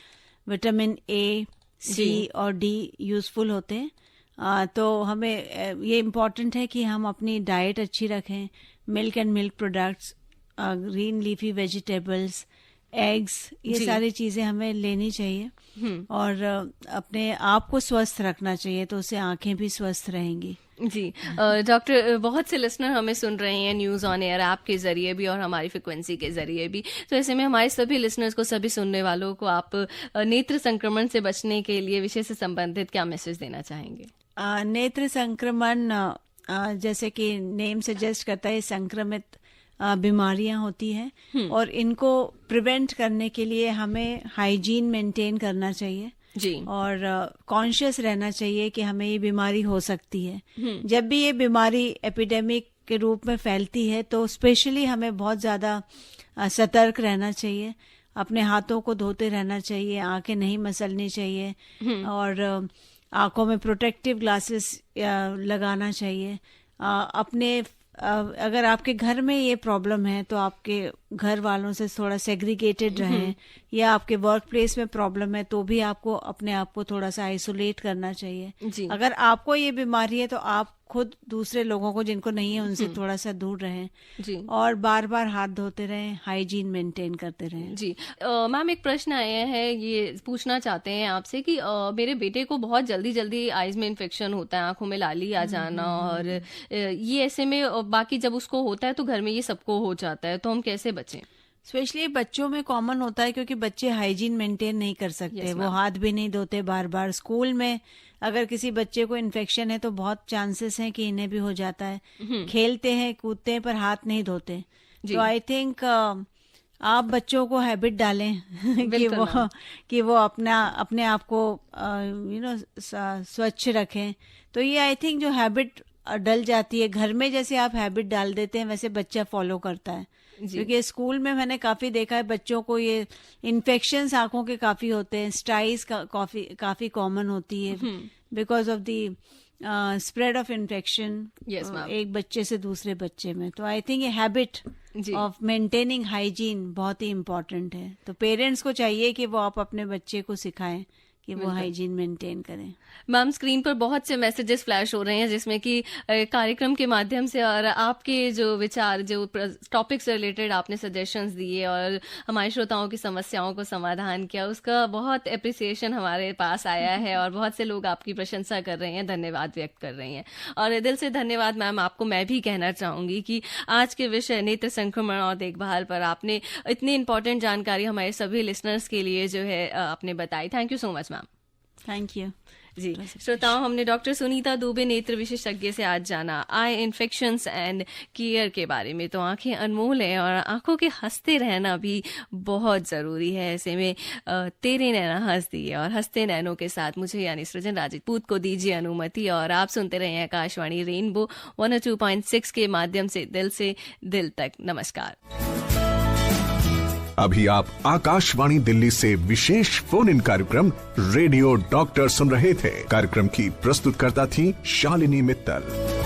विटामिन ए, सी और डी यूजफुल होते हैं। तो हमें ये इम्पॉर्टेंट है कि हम अपनी डाइट अच्छी रखें। Milk and milk products, green leafy vegetables, eggs, ये सारी चीजें हमें लेनी चाहिए और अपने आप को स्वस्थ रखना चाहिए, तो उससे आंखें भी स्वस्थ रहेंगी। जी डॉक्टर, बहुत से लिसनर हमें सुन रहे हैं न्यूज़ ऑन एयर ऐप के जरिए भी और हमारी फ्रिक्वेंसी के जरिए भी, तो ऐसे में हमारे सभी लिसनर्स को, सभी सुनने वालों को आप नेत्र संक्रमण से बचने के लिए विषय से संबंधित क्या मैसेज देना चाहेंगे? नेत्र संक्रमण जैसे कि नेम सजेस्ट करता है, संक्रमित बीमारियां होती हैं और इनको प्रिवेंट करने के लिए हमें हाइजीन मेंटेन करना चाहिए जी, और कॉन्शियस रहना चाहिए कि हमें ये बीमारी हो सकती है। जब भी ये बीमारी एपिडेमिक के रूप में फैलती है तो स्पेशली हमें बहुत ज़्यादा सतर्क रहना चाहिए, अपने हाथों को धोते रहना चाहिए, आंखें नहीं मसलनी चाहिए और आंखों में प्रोटेक्टिव ग्लासेस लगाना चाहिए। अपने अगर आपके घर में ये प्रॉब्लम है तो आपके घर वालों से थोड़ा सेग्रीगेटेड रहें, या आपके वर्क प्लेस में प्रॉब्लम है तो भी आपको अपने आप को थोड़ा सा आइसोलेट करना चाहिए। अगर आपको ये बीमारी है तो आप खुद दूसरे लोगों को जिनको नहीं है उनसे थोड़ा सा दूर रहें जी, और बार बार हाथ धोते रहें, हाइजीन मेंटेन करते रहें। जी मैम, एक प्रश्न आया है, ये पूछना चाहते हैं आपसे कि मेरे बेटे को बहुत जल्दी जल्दी आइज में इन्फेक्शन होता है, आंखों में लाली आ जाना, और ये ऐसे में बाकी जब उसको होता है तो घर में ये सबको हो जाता है, तो हम कैसे बचें? स्पेशली बच्चों में कॉमन होता है क्योंकि बच्चे हाइजीन मेंटेन नहीं कर सकते, वो हाथ भी नहीं धोते बार बार। स्कूल में अगर किसी बच्चे को इन्फेक्शन है तो बहुत चांसेस हैं कि इन्हें भी हो जाता है। खेलते हैं, कूदते हैं पर हाथ नहीं धोते। तो आई थिंक आप बच्चों को हैबिट डालें कि वो अपने आप को स्वच्छ रखें। तो ये आई थिंक जो हैबिट डल जाती है घर में, जैसे आप हैबिट डाल देते हैं वैसे बच्चा फॉलो करता है। क्योंकि स्कूल में मैंने काफी देखा है बच्चों को ये इन्फेक्शंस आंखों के काफी होते हैं, स्टाइज काफी कॉमन होती है because of the spread of infection एक बच्चे से दूसरे बच्चे में। तो आई थिंक ये हैबिट ऑफ मेंटेनिंग हाइजीन बहुत ही इम्पोर्टेंट है। तो पेरेंट्स को चाहिए कि वो आप अपने बच्चे को सिखाएं कि वो हाइजीन मेंटेन करें। मैम, स्क्रीन पर बहुत से मैसेजेस फ्लैश हो रहे हैं जिसमें कि कार्यक्रम के माध्यम से और आपके जो विचार, जो टॉपिक से रिलेटेड आपने सजेशंस दिए और हमारे श्रोताओं की समस्याओं को समाधान किया, उसका बहुत एप्रिसिएशन हमारे पास आया है और बहुत से लोग आपकी प्रशंसा कर रहे हैं, धन्यवाद व्यक्त कर रहे हैं। और दिल से धन्यवाद मैम आपको मैं भी कहना चाहूँगी कि आज के विषय नेत्र संक्रमण और देखभाल पर आपने इतनी इंपॉर्टेंट जानकारी हमारे सभी लिसनर्स के लिए जो है आपने बताई। Thank you so much ma'am. Thank you. जी श्रोताओं, हमने डॉक्टर सुनीता दुबे नेत्र विशेषज्ञ से आज जाना आई इन्फेक्शंस एंड केयर के बारे में। तो आंखें अनमोल हैं और आंखों के हंसते रहना भी बहुत ज़रूरी है। ऐसे में तेरे नैना हंस दिए, और हंसते नैनों के साथ मुझे यानी सृजन राजपूत को दीजिए अनुमति, और आप सुनते रहे आकाशवाणी रेनबो 102.6 के माध्यम से दिल तक। नमस्कार। अभी आप आकाशवाणी दिल्ली से विशेष फोन इन कार्यक्रम रेडियो डॉक्टर सुन रहे थे। कार्यक्रम की प्रस्तुतकर्ता थी शालिनी मित्तल।